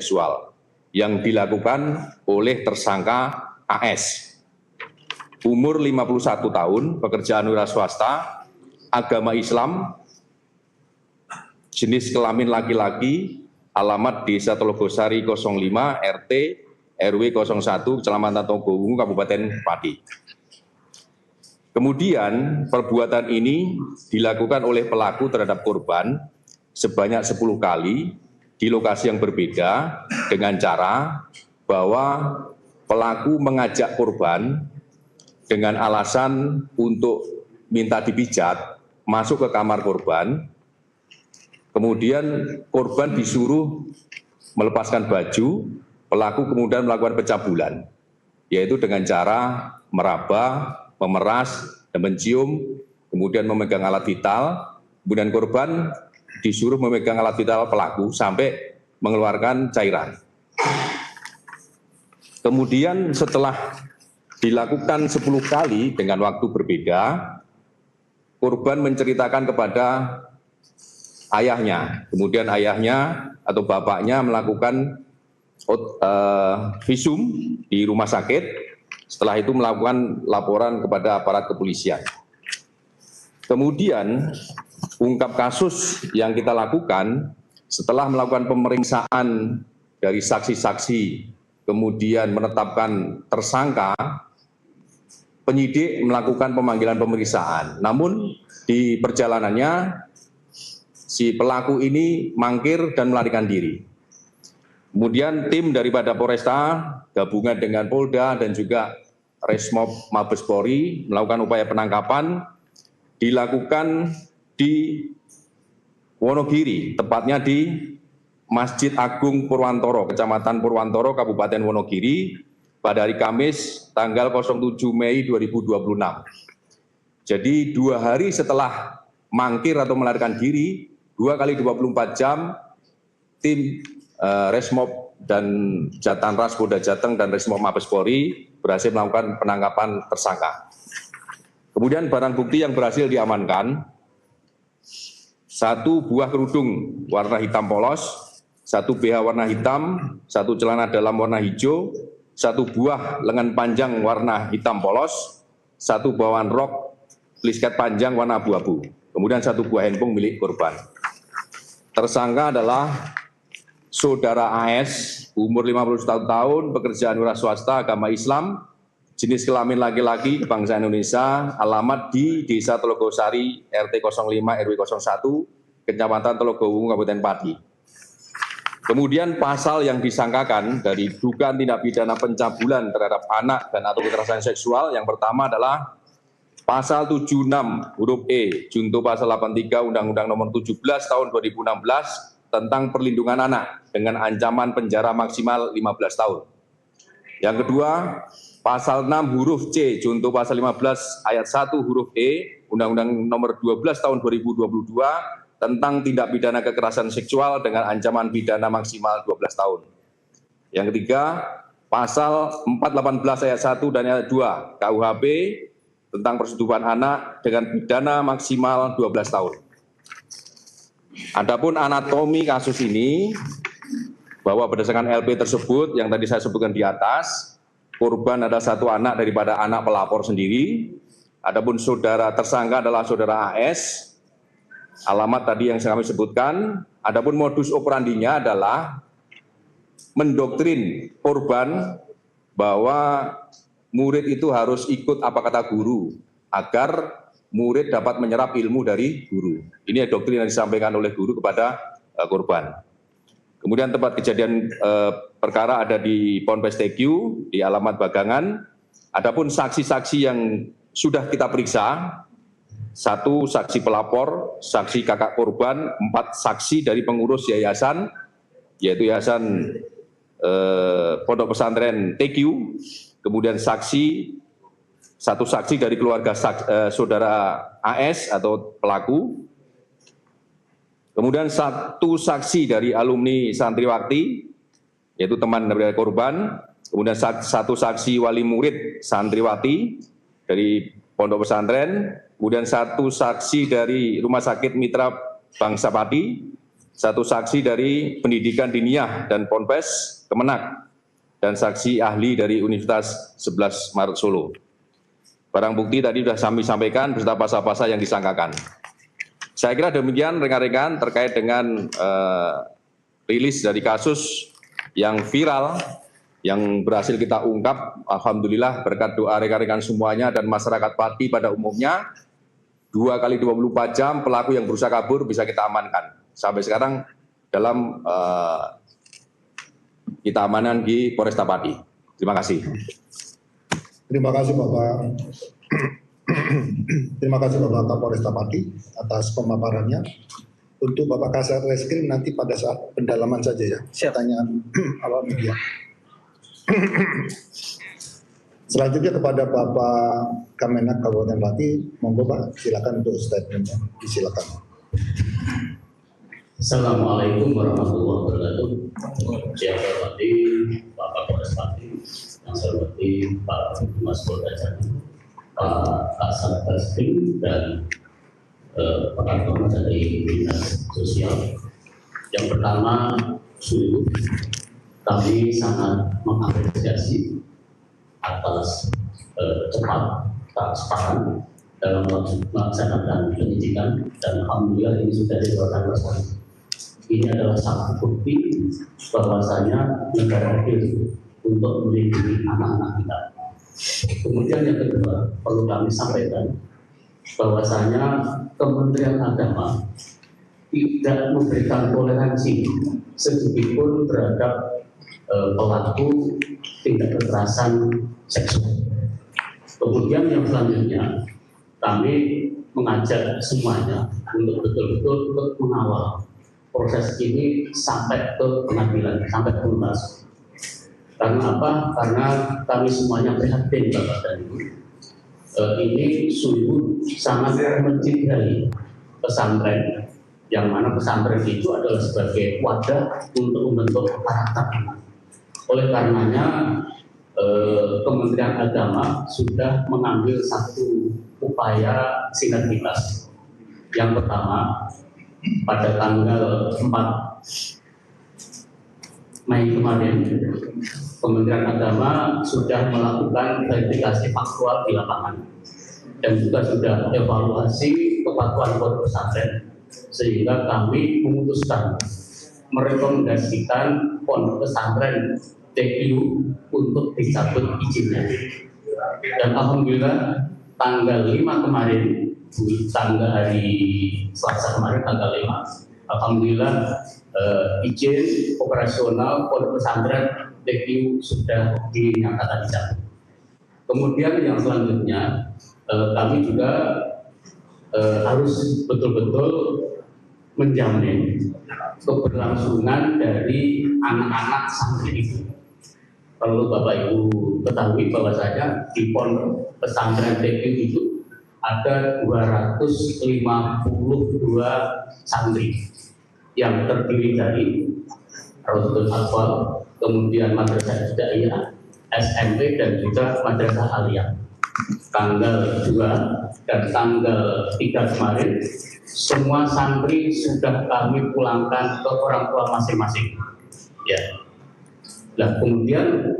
seksual yang dilakukan oleh tersangka AS. Umur 51 tahun, pekerjaan wira swasta, agama Islam, jenis kelamin laki-laki, alamat Desa Telogosari 05, RT, RW 01, Kecamatan Togowungu, Kabupaten Pati. Kemudian perbuatan ini dilakukan oleh pelaku terhadap korban sebanyak 10 kali di lokasi yang berbeda dengan cara bahwa pelaku mengajak korban dengan alasan untuk minta dipijat masuk ke kamar korban, kemudian korban disuruh melepaskan baju, pelaku kemudian melakukan pencabulan, yaitu dengan cara meraba, memeras, dan mencium, kemudian memegang alat vital, kemudian korban disuruh memegang alat vital pelaku sampai mengeluarkan cairan. Kemudian setelah dilakukan 10 kali dengan waktu berbeda, korban menceritakan kepada ayahnya, kemudian ayahnya atau bapaknya melakukan visum di rumah sakit. Setelah itu melakukan laporan kepada aparat kepolisian. Kemudian ungkap kasus yang kita lakukan setelah melakukan pemeriksaan dari saksi-saksi, kemudian menetapkan tersangka, penyidik melakukan pemanggilan pemeriksaan. Namun di perjalanannya si pelaku ini mangkir dan melarikan diri. Kemudian tim daripada Polresta gabungan dengan Polda dan juga Resmob Mabes Polri melakukan upaya penangkapan, dilakukan di Wonogiri, tepatnya di Masjid Agung Purwantoro, Kecamatan Purwantoro, Kabupaten Wonogiri, pada hari Kamis tanggal 07 Mei 2026. Jadi 2 hari setelah mangkir atau melarikan diri, 2 kali 24 jam, tim Resmob dan Jatanras Polda Jateng dan Resmob Mabes Polri berhasil melakukan penangkapan tersangka. Kemudian barang bukti yang berhasil diamankan, 1 buah kerudung warna hitam polos, 1 BH warna hitam, 1 celana dalam warna hijau, 1 buah lengan panjang warna hitam polos, 1 bawaan rok plisket panjang warna abu-abu, kemudian 1 buah handphone milik korban. Tersangka adalah Saudara AS, umur 51 tahun, pekerjaan wira swasta, agama Islam, jenis kelamin laki-laki, bangsa Indonesia, alamat di Desa Telogosari, RT 05, RW 01, Kecamatan Telogowungu, Kabupaten Pati. Kemudian pasal yang disangkakan dari dugaan tindak pidana pencabulan terhadap anak dan atau kekerasan seksual, yang pertama adalah pasal 76 huruf E, junto pasal 83 Undang-Undang Nomor 17 Tahun 2016 tentang perlindungan anak dengan ancaman penjara maksimal 15 tahun. Yang kedua, pasal 6 huruf C junto pasal 15 ayat 1 huruf E Undang-Undang Nomor 12 Tahun 2022 tentang tindak pidana kekerasan seksual dengan ancaman pidana maksimal 12 tahun. Yang ketiga, pasal 418 ayat 1 dan ayat 2 KUHP tentang persetubuhan anak dengan pidana maksimal 12 tahun. Adapun anatomi kasus ini, bahwa berdasarkan LP tersebut yang tadi saya sebutkan di atas, korban ada 1 anak daripada anak pelapor sendiri. Adapun saudara tersangka adalah saudara AS, alamat tadi yang kami sebutkan. Adapun modus operandinya adalah mendoktrin korban bahwa murid itu harus ikut apa kata guru agar murid dapat menyerap ilmu dari guru. Ini doktrin yang disampaikan oleh guru kepada korban. Kemudian tempat kejadian perkara ada di Ponpes TQ, di alamat Bagangan. Adapun saksi-saksi yang sudah kita periksa, 1 saksi pelapor, saksi kakak korban, 4 saksi dari pengurus yayasan, yaitu Yayasan Pondok Pesantren TQ, kemudian 1 saksi dari keluarga saudara AS atau pelaku, kemudian 1 saksi dari alumni santriwati, yaitu teman dari korban, kemudian 1 saksi wali murid santriwati dari pondok pesantren, kemudian 1 saksi dari Rumah Sakit Mitra Bangsa Pati, 1 saksi dari Pendidikan Diniyah dan Ponpes Kemenak, dan saksi ahli dari Universitas 11 Maret Solo. Barang bukti tadi sudah kami sampaikan beserta pasal-pasal yang disangkakan. Saya kira demikian rekan-rekan terkait dengan rilis dari kasus yang viral yang berhasil kita ungkap. Alhamdulillah berkat doa rekan-rekan semuanya dan masyarakat Pati pada umumnya, 2 kali 24 jam pelaku yang berusaha kabur bisa kita amankan. Sampai sekarang dalam kita amankan di Polresta Pati. Terima kasih. Terima kasih Bapak. Terima kasih Bapak Kapolresta Pati atas pemaparannya. Untuk Bapak Kasat Reskrim nanti pada saat pendalaman saja ya. Pertanyaan awal media. Selanjutnya kepada Bapak Kamenak Kabupaten Pati, monggo Pak, silakan untuk statementnya. Disilakan. Assalamualaikum warahmatullahi wabarakatuh. Yang saya hormati Pak Kapolres Pati, yang saya hormati Pak Humas Polda Jatim, Pak Kasat Reskrim dan Pak Kapolres dari Dinas Sosial. Yang pertama, sungguh kami sangat mengapresiasi atas cepat transparan dalam melaksanakan penyidikan, dan alhamdulillah ini sudah dikeluarkan bersama. Ini adalah satu bukti bahwasanya negara hadir untuk melindungi anak-anak kita. Kemudian yang kedua, perlu kami sampaikan bahwasanya Kementerian Agama tidak memberikan toleransi sedikitpun terhadap pelaku tindak kekerasan seksual. Kemudian yang selanjutnya, kami mengajak semuanya untuk betul-betul mengawal proses ini sampai ke pengadilan, sampai tuntas. Karena apa? Karena kami semuanya prihatin Bapak dan Ibu. Ini sungguh sangat mencintai pesantren, yang mana pesantren itu adalah sebagai wadah untuk membentuk karakter anak. Oleh karenanya Kementerian Agama sudah mengambil satu upaya sinergitas. Yang pertama, pada tanggal 4 Mei kemarin, Kementerian Agama sudah melakukan verifikasi faktual di lapangan dan juga sudah evaluasi kepatuhan pondok pesantren, sehingga kami memutuskan merekomendasikan pondok pesantren TPU untuk dicabut izinnya. Dan alhamdulillah tanggal 5 kemarin, tanggal hari Selasa kemarin tanggal 5, alhamdulillah izin operasional pondok pesantren TPU sudah dinyatakan dicabut. Kemudian yang selanjutnya kami juga harus betul-betul menjamin keberlangsungan dari anak-anak santri itu. Perlu Bapak Ibu ketahui bahwasanya di pondok pesantren TPU itu ada 252 santri yang terdiri dari Raudhatul Atfal, kemudian Madrasah Ibtidaiyah, SMP, dan juga Madrasah Aliyah. Tanggal 2 dan tanggal 3 kemarin, semua santri sudah kami pulangkan ke orang tua masing-masing. Ya. Nah, kemudian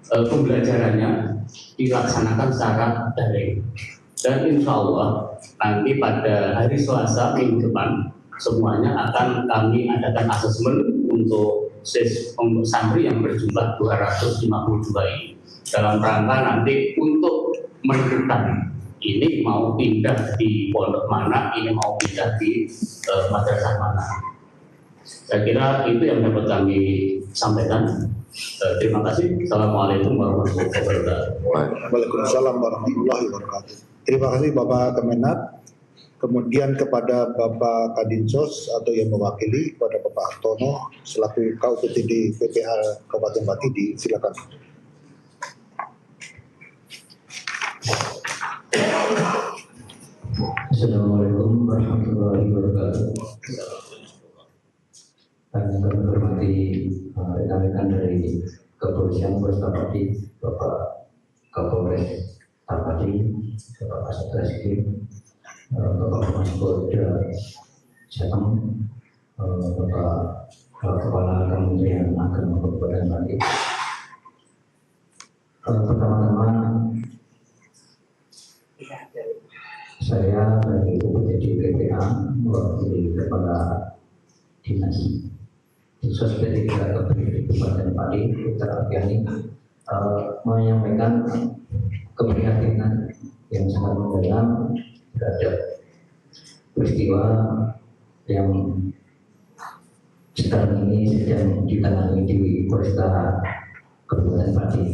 pembelajarannya dilaksanakan secara daring. Dan insya Allah nanti pada hari Selasa minggu depan semuanya akan kami adakan asesmen untuk santri yang berjumlah 252 ini dalam rangka nanti untuk menentukan ini mau pindah di pondok mana, ini mau pindah di madrasah mana. Saya kira itu yang dapat kami sampaikan. Terima kasih. Assalamualaikum warahmatullahi wabarakatuh. Waalaikumsalam warahmatullahi wabarakatuh. Terima kasih Bapak Kemenak. Kemudian kepada Bapak Kadinsos atau yang mewakili kepada Bapak Hartono selaku KUPTD PPA Kabupaten Pati, silakan. Assalamualaikum warahmatullahi wabarakatuh. Kami hormati rekan-rekan dari Kepolisian Polresta Pati, Bapak Kapolres Pati, Bapak Kasat Reskrim, Bapak Humas Polda Jatim, Bapak Kepala Kementerian Agama Kabupaten Pati. Pertama-tama saya dari UPTD PPA mewakili kepada Dinas Sosial Kabupaten Pati Putra Apiani menyampaikan keprihatinan yang sangat mendalam terhadap peristiwa yang sekarang ini sedang ditangani di Polresta Kabupaten Pati,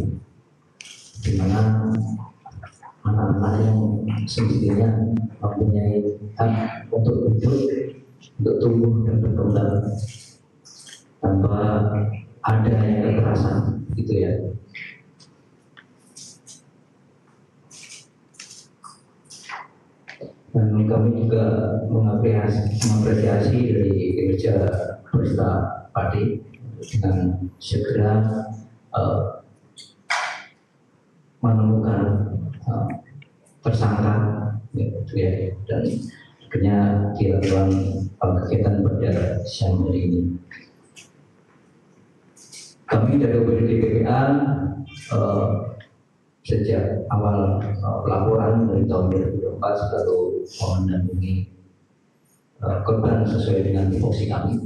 di mana anak-anak yang semestinya mempunyai hak untuk hidup, untuk tumbuh dan berkembang tanpa ada yang kekerasan, gitu ya. Dan kami juga mengapresiasi dari kinerja Polresta Pati dengan segera menemukan tersangka, ya, dan akhirnya dilakukan kegiatan pada siang hari ini. Kami dari UPTD PPA sejak awal pelaporan dari tahun 2004 selalu mendampingi korban sesuai dengan tupoksi kami,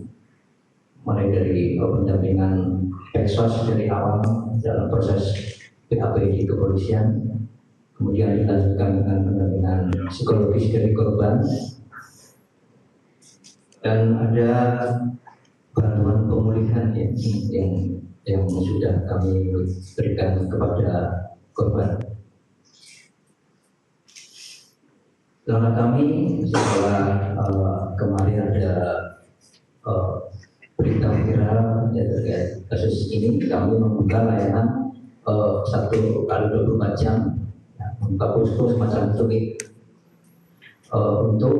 mulai dari pendampingan Peksos dari awal dalam proses PAP di kepolisian, kemudian dilanjutkan dengan pendampingan psikologis dari korban, dan ada bantuan pemulihan yang sudah kami berikan kepada korban. Langkah kami setelah kemarin ada berita viral terkait kasus ini, kami membuka layanan 1x24 jam, membuka posko semacam itu untuk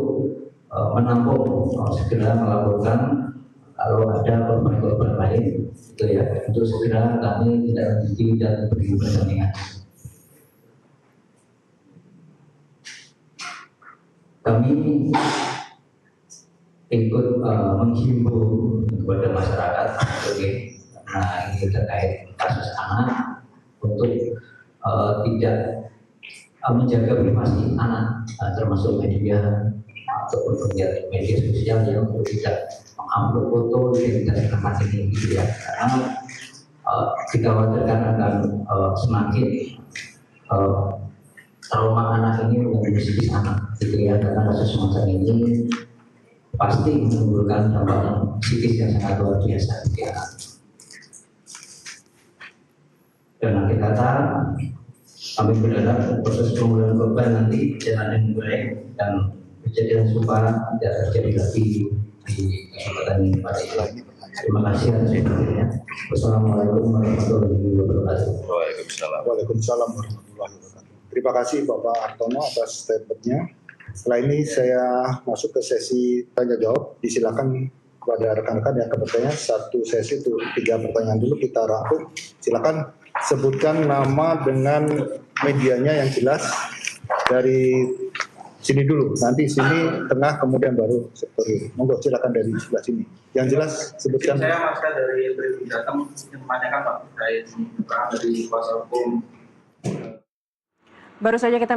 menampung, segera melaporkan kalau ada korban-korban lain, gitu ya, untuk segera kami tidak lanjuti dan beri pertandingan. Kami ikut menghimbau kepada masyarakat, karena ini terkait kasus anak, untuk tidak menjaga privasi anak, termasuk media ataupun media sosial yang untuk tidak mengupload foto identitas anak ini, gitu ya, karena dikhawatirkan akan semakin trauma anak ini mengganggu psikis anak, gitu ya, karena kasus semacam ini pasti menimbulkan dampak psikis yang sangat luar biasa bagi anak. Dan akhir kata, kami berharap proses pemulihan korban nanti jalan dengan baik dan kejadian serupa tidak terjadi lagi di Kabupaten Pati. Terima kasih atas perhatiannya. Wassalamualaikum warahmatullahi wabarakatuh. Waalaikumsalam warahmatullahi wabarakatuh. Terima kasih Bapak Hartono atas statementnya. Setelah ini saya masuk ke sesi tanya jawab. Disilakan kepada rekan-rekan yang bertanya, satu sesi itu 3 pertanyaan dulu kita rangkum. Silakan sebutkan nama dengan medianya yang jelas. Dari sini dulu, nanti sini tengah, kemudian baru sektor ini. Monggo silakan dari sebelah sini. Yang jelas sebutkan. Saya Mas dari Tribun Jateng yang menanyakan Pak terkait dari kuasa hukum. Baru saja kita